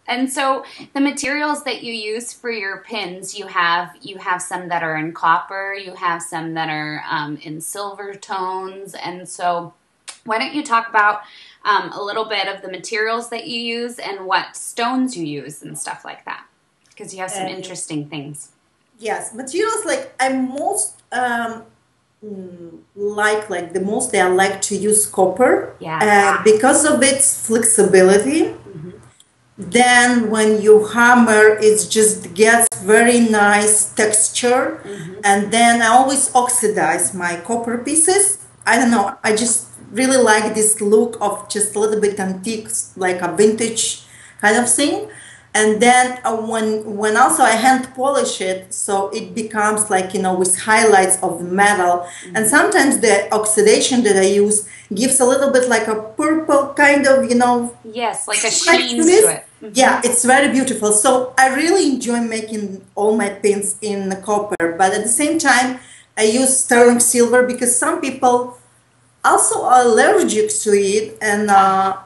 And so the materials that you use for your pins, you have some that are in copper, you have some that are in silver tones, and so why don't you talk about a little bit of the materials that you use and what stones you use and stuff like that, because you have some interesting things. Yes, materials like I most like the most I like to use copper Yeah. because of its flexibility. Hmm. Then when you hammer, it just gets very nice texture. Hmm. And then I always oxidize my copper pieces. I don't know, I just really like this look of just a little bit antique, like a vintage kind of thing. And then when also I hand polish it, so it becomes like, with highlights of the metal. And sometimes the oxidation that I use gives a little bit like a purple kind of, Yes, like a like sheen to this. it. Hmm. Yeah, it's very beautiful. So I really enjoy making all my pins in copper, but at the same time, I use sterling silver because some people also are allergic to it, and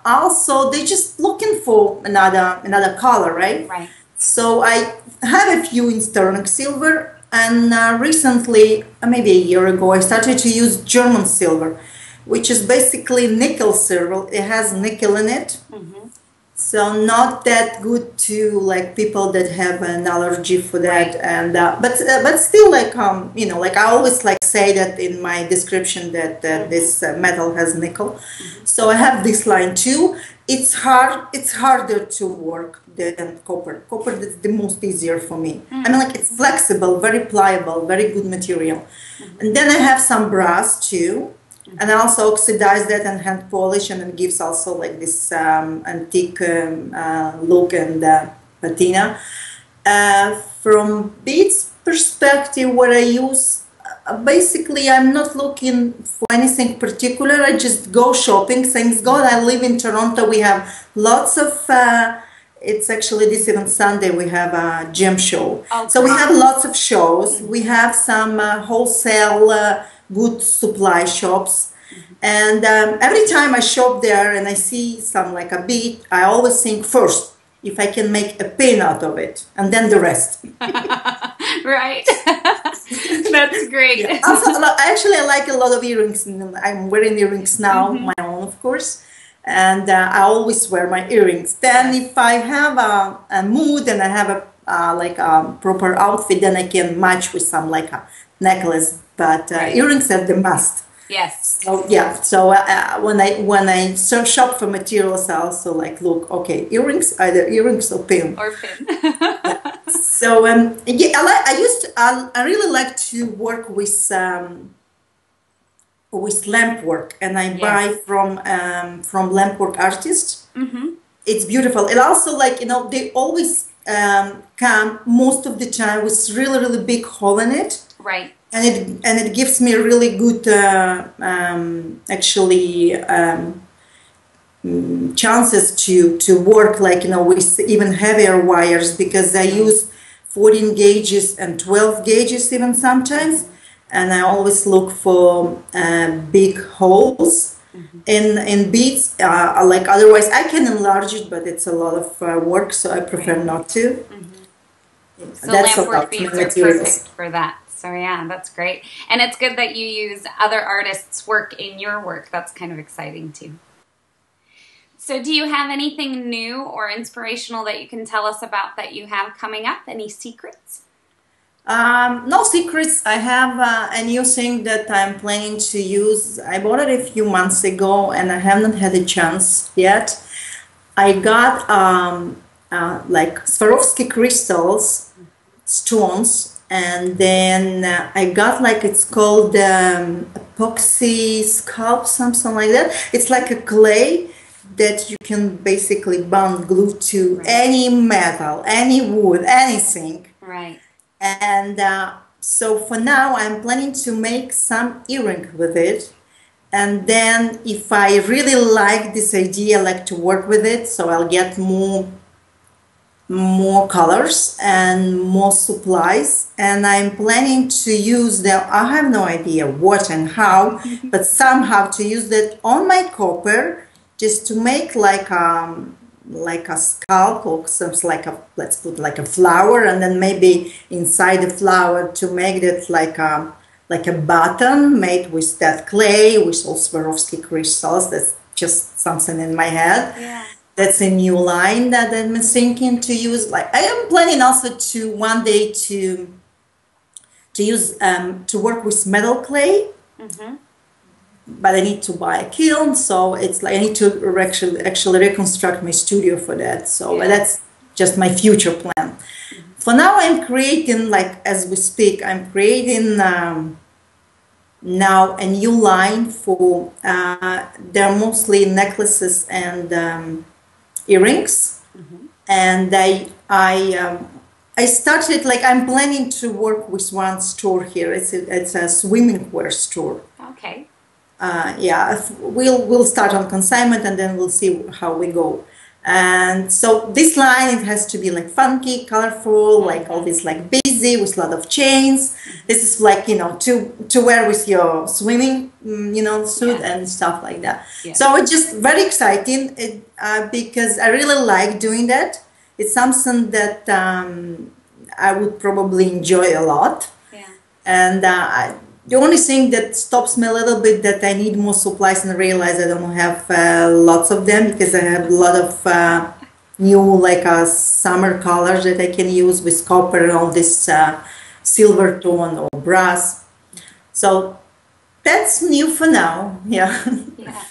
also they just looking for another color, right? Right. So I have a few in sterling silver, and recently, maybe a year ago, I started to use German silver, which is basically nickel silver. It has nickel in it, Hmm. so not that good to like people that have an allergy for that, Right. and but still like like I always like say that in my description that Hmm. this metal has nickel. Hmm. So I have this line too. It's hard. It's harder to work than copper. Copper is the most easier for me. I mean, like it's flexible, very pliable, very good material. And then I have some brass too, and I also oxidize that and hand polish, and it gives also like this antique look and patina. From beads perspective, what I use, basically, I'm not looking for anything particular. I just go shopping. Thanks God, I live in Toronto. We have lots of. It's actually this even Sunday we have a gem show. Oh, So we great. have lots of shows. We have some wholesale good supply shops. And every time I shop there and I see some like a bead, I always think first if I can make a pin out of it, and then the rest. Right. That's great. Yeah. Also, actually, I like a lot of earrings. And I'm wearing earrings now, Hmm. my own, of course. And I always wear my earrings. Then, Yes. if I have a mood and I have a like a proper outfit, then I can match with some like a necklace. But Right. earrings are the must. Yes. So yeah, so when I shop for materials, I also like look, okay, earrings, either earrings or pin. Or pin. So yeah, I really like to work with lamp work, and I buy Yes. from lamp work artists. Hmm. It's beautiful. It also like they always come most of the time with really big hole in it, Right. and it gives me really good actually chances to work like with even heavier wires, because I Right. use 14 gauges and 12 gauges even sometimes, and I always look for big holes Hmm. in beads. Like otherwise I can enlarge it, but it's a lot of work, so I prefer Right. not to. Hmm. So That's lamp work about my beads are materials. perfect for that. So yeah, that's great. And it's good that you use other artists' work in your work. That's kind of exciting too. So do you have anything new or inspirational that you can tell us about that you have coming up? Any secrets? No secrets. I have a new thing that I'm planning to use. I bought it a few months ago and I haven't had a chance yet. I got like Swarovski crystals, stones, and then I got like it's called epoxy sculpt, something like that. It's like a clay that you can basically bond glue to Right. any metal, any wood, anything. Right. And so for now, I'm planning to make some earring with it. And then if I really like this idea, I like to work with it, so I'll get more colors and more supplies. And I'm planning to use them. I have no idea what and how, but somehow to use that on my copper just to make like like a scalp or something like a, let's put like a flower, and then maybe inside the flower to make it like a button made with that clay with all Swarovski crystals. That's just something in my head. Yeah. That's a new line that I'm thinking to use. Like I am planning also to one day to use to work with metal clay, Mm-hmm. but I need to buy a kiln, so it's like I need to actually reconstruct my studio for that. So Yeah. that's just my future plan. For now, I'm creating, like as we speak, I'm creating now a new line for. They're mostly necklaces and earrings, and I started like I'm planning to work with one store here. It's a swimming wear store. Okay. Yeah, we'll start on consignment and then we'll see how we go. And so this line, it has to be like funky, colorful, like all this like busy with a lot of chains. This is like, to wear with your swimming, suit Yeah. and stuff like that. Yeah. So it's just very exciting because I really like doing that. It's something that I would probably enjoy a lot. Yeah. And the only thing that stops me a little bit that I need more supplies and I realize I don't have lots of them because I have a lot of new like summer colors that I can use with copper and all this silver tone or brass. So that's new for now. Yeah. Yeah.